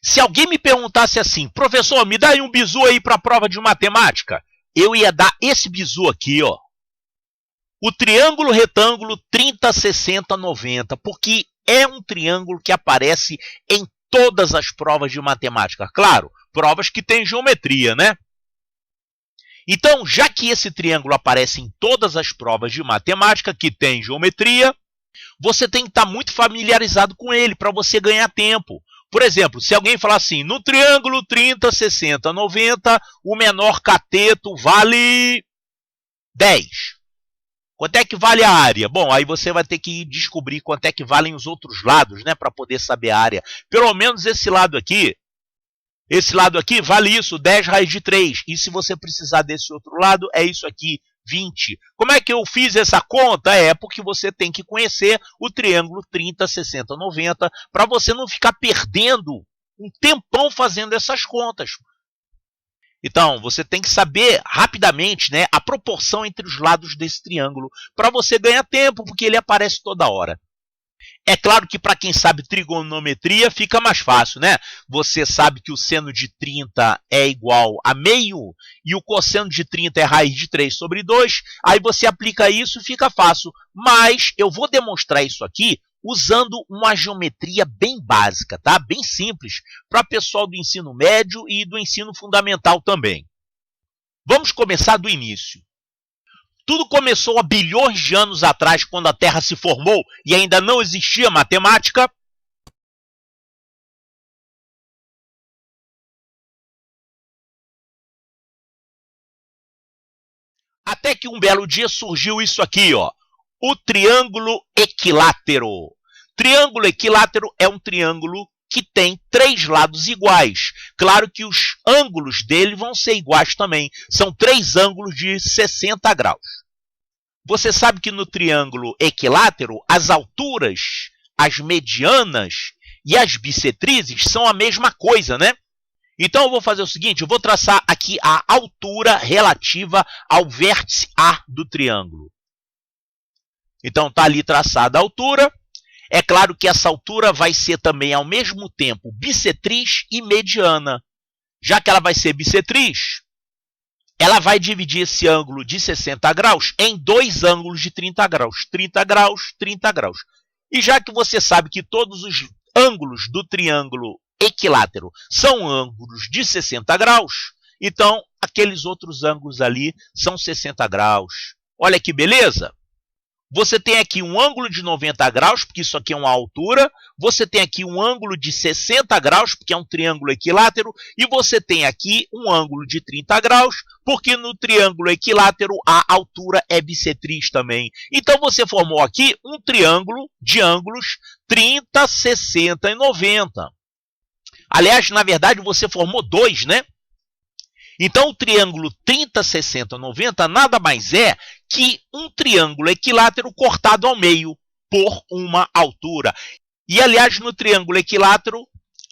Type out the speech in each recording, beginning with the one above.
Se alguém me perguntasse assim, professor, me dá aí um bizu aí para a prova de matemática, eu ia dar esse bizu aqui, ó. O triângulo retângulo 30, 60, 90, porque é um triângulo que aparece em todas as provas de matemática. Claro, provas que têm geometria, né? Então, já que esse triângulo aparece em todas as provas de matemática que tem geometria, você tem que estar muito familiarizado com ele para você ganhar tempo. Por exemplo, se alguém falar assim, no triângulo 30, 60, 90, o menor cateto vale 10. Quanto é que vale a área? Bom, aí você vai ter que descobrir quanto é que valem os outros lados, né, para poder saber a área. Pelo menos esse lado aqui vale isso, 10 raiz de 3. E se você precisar desse outro lado, é isso aqui, 20. Como é que eu fiz essa conta? É porque você tem que conhecer o triângulo 30, 60, 90 para você não ficar perdendo um tempão fazendo essas contas. Então, você tem que saber rapidamente, né, a proporção entre os lados desse triângulo para você ganhar tempo, porque ele aparece toda hora. É claro que para quem sabe trigonometria fica mais fácil, né? Você sabe que o seno de 30 é igual a meio e o cosseno de 30 é raiz de 3 sobre 2. Aí você aplica isso e fica fácil. Mas eu vou demonstrar isso aqui usando uma geometria bem básica, tá? Bem simples, para o pessoal do ensino médio e do ensino fundamental também. Vamos começar do início. Tudo começou há bilhões de anos atrás, quando a Terra se formou e ainda não existia matemática. Até que um belo dia surgiu isso aqui, ó, o triângulo equilátero. Triângulo equilátero é um triângulo que tem 3 lados iguais. Claro que os ângulos dele vão ser iguais também. São 3 ângulos de 60 graus. Você sabe que no triângulo equilátero, as alturas, as medianas e as bissetrizes são a mesma coisa, né? Então, eu vou fazer o seguinte, eu vou traçar aqui a altura relativa ao vértice A do triângulo. Então, está ali traçada a altura. É claro que essa altura vai ser também, ao mesmo tempo, bissetriz e mediana. Já que ela vai ser bissetriz, ela vai dividir esse ângulo de 60 graus em 2 ângulos de 30 graus. 30 graus, 30 graus. E já que você sabe que todos os ângulos do triângulo equilátero são ângulos de 60 graus, então aqueles outros ângulos ali são 60 graus. Olha que beleza! Você tem aqui um ângulo de 90 graus, porque isso aqui é uma altura. Você tem aqui um ângulo de 60 graus, porque é um triângulo equilátero. E você tem aqui um ângulo de 30 graus, porque no triângulo equilátero a altura é bissetriz também. Então você formou aqui um triângulo de ângulos 30, 60 e 90. Aliás, na verdade, você formou 2, né? Então, o triângulo 30, 60, 90 nada mais é que um triângulo equilátero cortado ao meio por uma altura. E, aliás, no triângulo equilátero,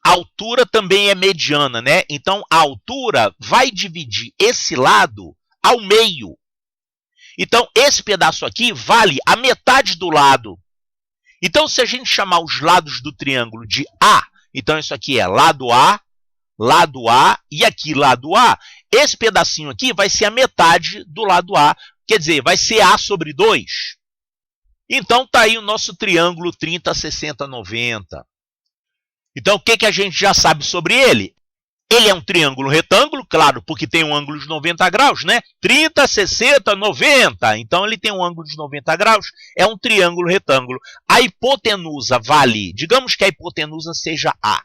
a altura também é mediana, né? Então, a altura vai dividir esse lado ao meio. Então, esse pedaço aqui vale a metade do lado. Então, se a gente chamar os lados do triângulo de A, então isso aqui é lado A e aqui lado A, esse pedacinho aqui vai ser a metade do lado A, quer dizer, vai ser A sobre 2. Então, está aí o nosso triângulo 30, 60, 90. Então, o que a gente já sabe sobre ele? Ele é um triângulo retângulo, claro, porque tem um ângulo de 90 graus, né? 30, 60, 90. Então, ele tem um ângulo de 90 graus, é um triângulo retângulo. A hipotenusa vale, digamos que a hipotenusa seja A,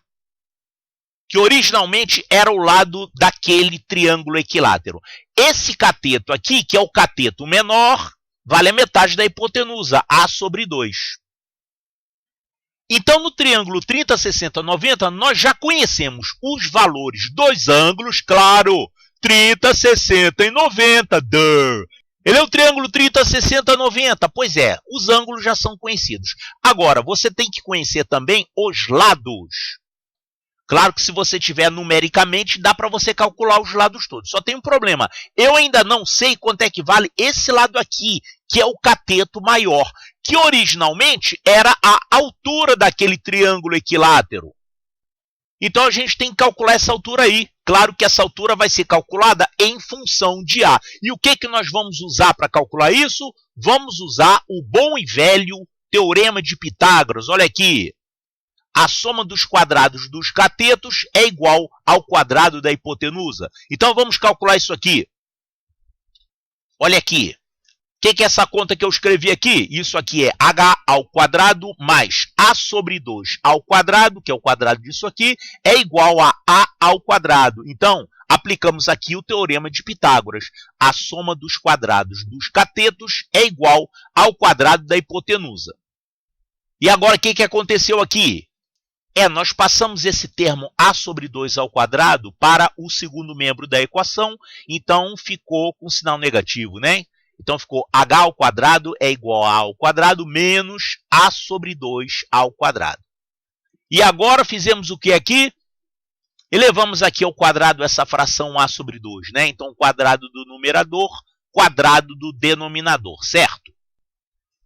que originalmente era o lado daquele triângulo equilátero. Esse cateto aqui, que é o cateto menor, vale a metade da hipotenusa, A sobre 2. Então, no triângulo 30, 60, 90, nós já conhecemos os valores dos ângulos, claro, 30, 60 e 90. Duh. Ele é o triângulo 30, 60, 90. Pois é, os ângulos já são conhecidos. Agora, você tem que conhecer também os lados. Claro que se você tiver numericamente, dá para você calcular os lados todos. Só tem um problema. Eu ainda não sei quanto é que vale esse lado aqui, que é o cateto maior, que originalmente era a altura daquele triângulo equilátero. Então a gente tem que calcular essa altura aí. Claro que essa altura vai ser calculada em função de A. E o que nós vamos usar para calcular isso? Vamos usar o bom e velho Teorema de Pitágoras. Olha aqui. A soma dos quadrados dos catetos é igual ao quadrado da hipotenusa. Então vamos calcular isso aqui. Olha aqui. O que é essa conta que eu escrevi aqui? Isso aqui é h ao quadrado mais a sobre 2 ao quadrado, que é o quadrado disso aqui, é igual a ao quadrado. Então, aplicamos aqui o Teorema de Pitágoras. A soma dos quadrados dos catetos é igual ao quadrado da hipotenusa. E agora, o que aconteceu aqui? Nós passamos esse termo a sobre 2 ao quadrado para o segundo membro da equação, então ficou com sinal negativo, né? Então ficou h ao quadrado é igual a ao quadrado menos a sobre 2 ao quadrado. E agora fizemos o que aqui? Elevamos aqui ao quadrado essa fração a sobre 2, né? Então quadrado do numerador, quadrado do denominador, certo?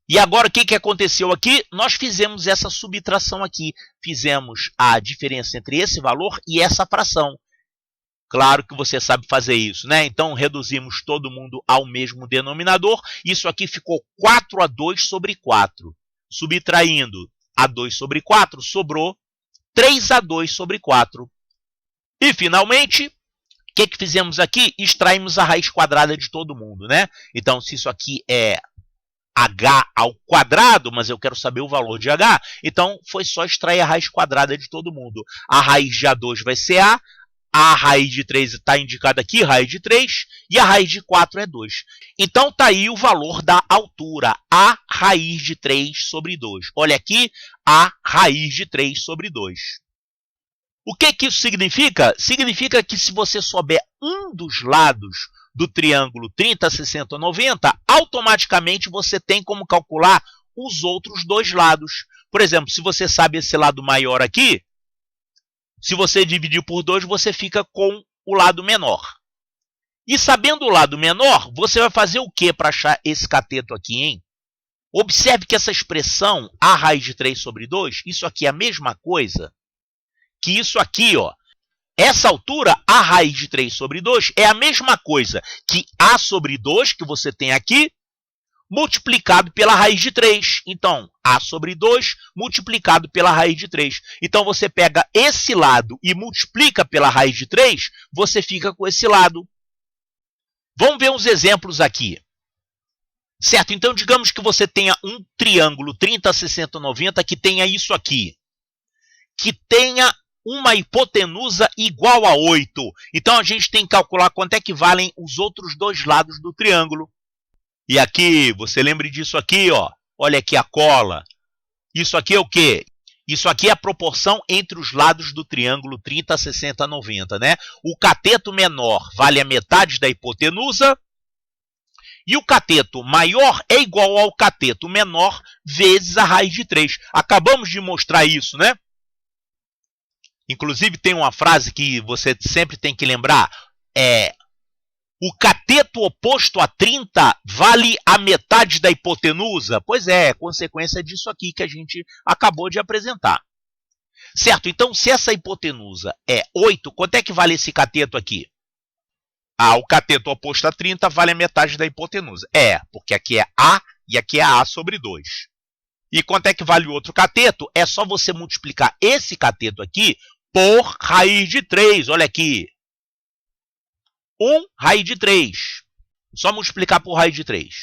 E agora o que aconteceu aqui? Nós fizemos essa subtração aqui. Fizemos a diferença entre esse valor e essa fração. Claro que você sabe fazer isso, né? Então, reduzimos todo mundo ao mesmo denominador. Isso aqui ficou 4a2 sobre 4. Subtraindo a2 sobre 4, sobrou 3a2 sobre 4. E, finalmente, o que fizemos aqui? Extraímos a raiz quadrada de todo mundo, né? Então, se isso aqui é h ao quadrado, mas eu quero saber o valor de h, então foi só extrair a raiz quadrada de todo mundo. A raiz de a2 vai ser a raiz de 3 está indicada aqui, raiz de 3, e a raiz de 4 é 2. Então, está aí o valor da altura, a raiz de 3 sobre 2. Olha aqui, a raiz de 3 sobre 2. O que isso significa? Significa que se você souber um dos lados do triângulo 30, 60, 90, automaticamente você tem como calcular os outros dois lados. Por exemplo, se você sabe esse lado maior aqui, se você dividir por 2, você fica com o lado menor. E sabendo o lado menor, você vai fazer o que para achar esse cateto aqui, hein? Observe que essa expressão, a raiz de 3 sobre 2, isso aqui é a mesma coisa que isso aqui, ó. Essa altura, a raiz de 3 sobre 2, é a mesma coisa que a sobre 2, que você tem aqui, multiplicado pela raiz de 3. Então, a sobre 2 multiplicado pela raiz de 3. Então, você pega esse lado e multiplica pela raiz de 3, você fica com esse lado. Vamos ver uns exemplos aqui. Certo? Então, digamos que você tenha um triângulo 30, 60, 90 que tenha isso aqui. Que tenha uma hipotenusa igual a 8. Então, a gente tem que calcular quanto é que valem os outros dois lados do triângulo. E aqui, você lembre disso aqui, ó. Olha aqui a cola. Isso aqui é o quê? Isso aqui é a proporção entre os lados do triângulo 30, 60, 90, né? O cateto menor vale a metade da hipotenusa. E o cateto maior é igual ao cateto menor vezes a raiz de 3. Acabamos de mostrar isso, né? Inclusive, tem uma frase que você sempre tem que lembrar. O cateto oposto a 30 vale a metade da hipotenusa? Pois é consequência disso aqui que a gente acabou de apresentar. Certo? Então, se essa hipotenusa é 8, quanto é que vale esse cateto aqui? O cateto oposto a 30 vale a metade da hipotenusa. Porque aqui é A e aqui é A sobre 2. E quanto é que vale o outro cateto? É só você multiplicar esse cateto aqui por raiz de 3. Olha aqui. 1 raiz de 3. Só multiplicar por raiz de 3.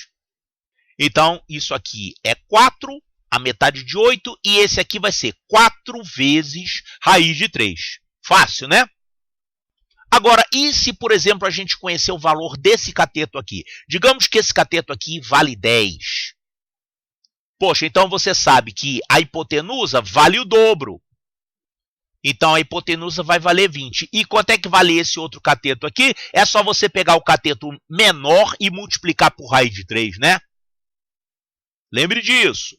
Então, isso aqui é 4, a metade de 8, e esse aqui vai ser 4 vezes raiz de 3. Fácil, né? Agora, e se, por exemplo, a gente conhecer o valor desse cateto aqui? Digamos que esse cateto aqui vale 10. Poxa, então você sabe que a hipotenusa vale o dobro. Então, a hipotenusa vai valer 20. E quanto é que vale esse outro cateto aqui? É só você pegar o cateto menor e multiplicar por raiz de 3, né? Lembre disso.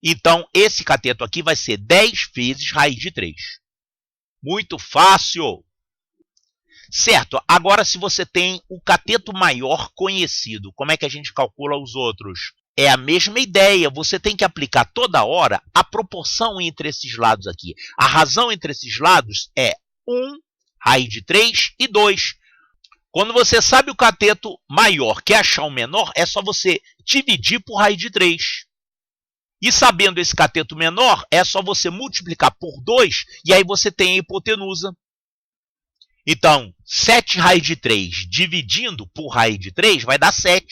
Então, esse cateto aqui vai ser 10 vezes raiz de 3. Muito fácil. Certo, agora se você tem o cateto maior conhecido, como é que a gente calcula os outros? É a mesma ideia, você tem que aplicar toda hora a proporção entre esses lados aqui. A razão entre esses lados é 1, raiz de 3 e 2. Quando você sabe o cateto maior, quer achar o menor, é só você dividir por raiz de 3. E sabendo esse cateto menor, é só você multiplicar por 2 e aí você tem a hipotenusa. Então, 7 raiz de 3 dividindo por raiz de 3 vai dar 7.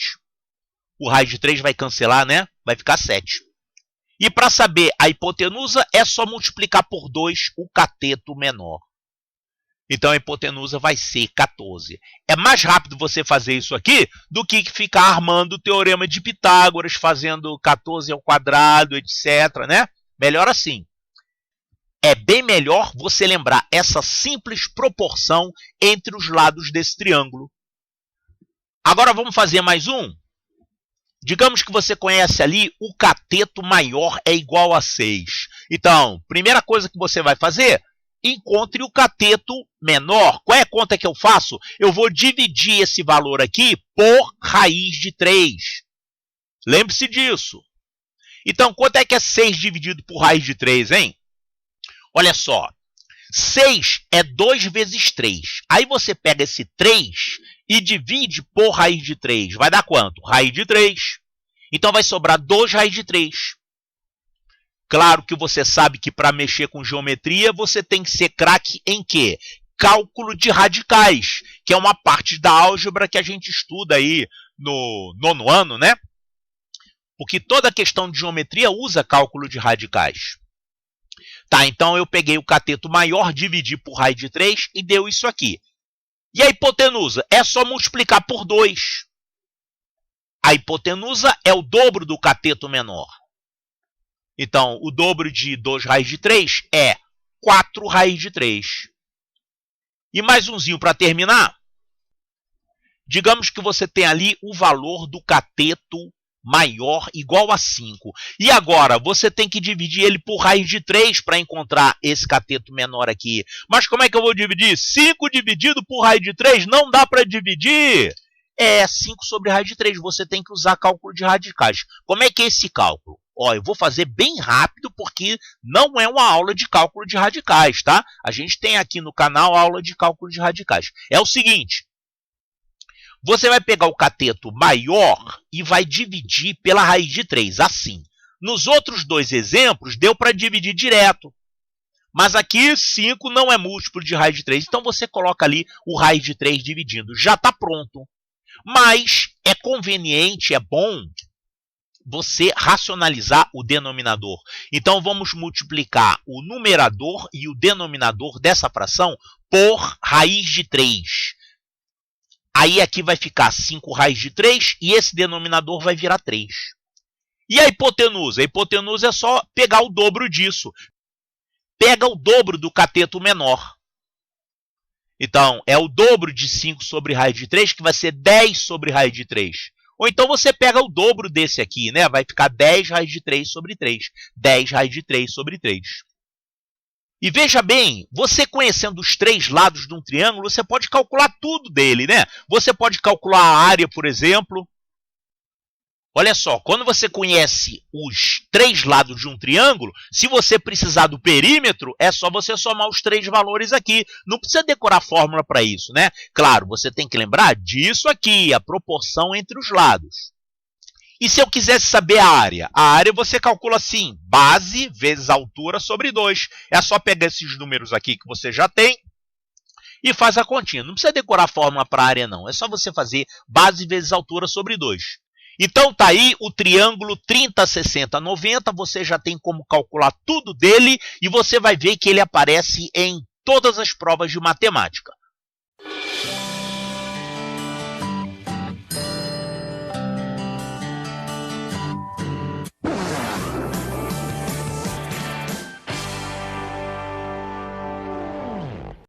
O raiz de 3 vai cancelar, né? Vai ficar 7. E para saber a hipotenusa, é só multiplicar por 2 o cateto menor. Então, a hipotenusa vai ser 14. É mais rápido você fazer isso aqui do que ficar armando o teorema de Pitágoras, fazendo 14 ao quadrado, etc. Né? Melhor assim. É bem melhor você lembrar essa simples proporção entre os lados desse triângulo. Agora, vamos fazer mais um? Digamos que você conhece ali o cateto maior é igual a 6. Então, primeira coisa que você vai fazer, encontre o cateto menor. Qual é a conta que eu faço? Eu vou dividir esse valor aqui por raiz de 3. Lembre-se disso. Então, quanto é que é 6 dividido por raiz de 3, hein? Olha só, 6 é 2 vezes 3. Aí você pega esse 3 e divide por raiz de 3. Vai dar quanto? Raiz de 3. Então, vai sobrar 2 raiz de 3. Claro que você sabe que para mexer com geometria, você tem que ser craque em quê? Cálculo de radicais, que é uma parte da álgebra que a gente estuda aí no 9º ano, né? Porque toda questão de geometria usa cálculo de radicais. Tá, então eu peguei o cateto maior, dividi por raiz de 3 e deu isso aqui. E a hipotenusa? É só multiplicar por 2. A hipotenusa é o dobro do cateto menor. Então, o dobro de 2 raiz de 3 é 4 raiz de 3. E mais umzinho para terminar. Digamos que você tem ali o valor do cateto maior igual a 5. E agora, você tem que dividir ele por raiz de 3 para encontrar esse cateto menor aqui. Mas como é que eu vou dividir? 5 dividido por raiz de 3 não dá para dividir. É 5 sobre raiz de 3. Você tem que usar cálculo de radicais. Como é que é esse cálculo? Ó, eu vou fazer bem rápido porque não é uma aula de cálculo de radicais, tá? A gente tem aqui no canal aula de cálculo de radicais. É o seguinte. Você vai pegar o cateto maior e vai dividir pela raiz de 3, assim. Nos outros dois exemplos, deu para dividir direto. Mas aqui, 5 não é múltiplo de raiz de 3. Então, você coloca ali o raiz de 3 dividindo. Já está pronto. Mas é conveniente, é bom você racionalizar o denominador. Então, vamos multiplicar o numerador e o denominador dessa fração por raiz de 3. Aí aqui vai ficar 5 raiz de 3 e esse denominador vai virar 3. E a hipotenusa? A hipotenusa é só pegar o dobro disso. Pega o dobro do cateto menor. Então, é o dobro de 5 sobre raiz de 3, que vai ser 10 sobre raiz de 3. Ou então você pega o dobro desse aqui, né? Vai ficar 10 raiz de 3 sobre 3. 10 raiz de 3 sobre 3. E veja bem, você conhecendo os 3 lados de um triângulo, você pode calcular tudo dele, né? Você pode calcular a área, por exemplo. Olha só, quando você conhece os 3 lados de um triângulo, se você precisar do perímetro, é só você somar os 3 valores aqui. Não precisa decorar fórmula para isso, né? Claro, você tem que lembrar disso aqui, a proporção entre os lados. E se eu quisesse saber a área você calcula assim, base vezes altura sobre 2. É só pegar esses números aqui que você já tem e faz a continha. Não precisa decorar a fórmula para a área, não. É só você fazer base vezes altura sobre 2. Então, tá aí o triângulo 30, 60, 90. Você já tem como calcular tudo dele e você vai ver que ele aparece em todas as provas de matemática.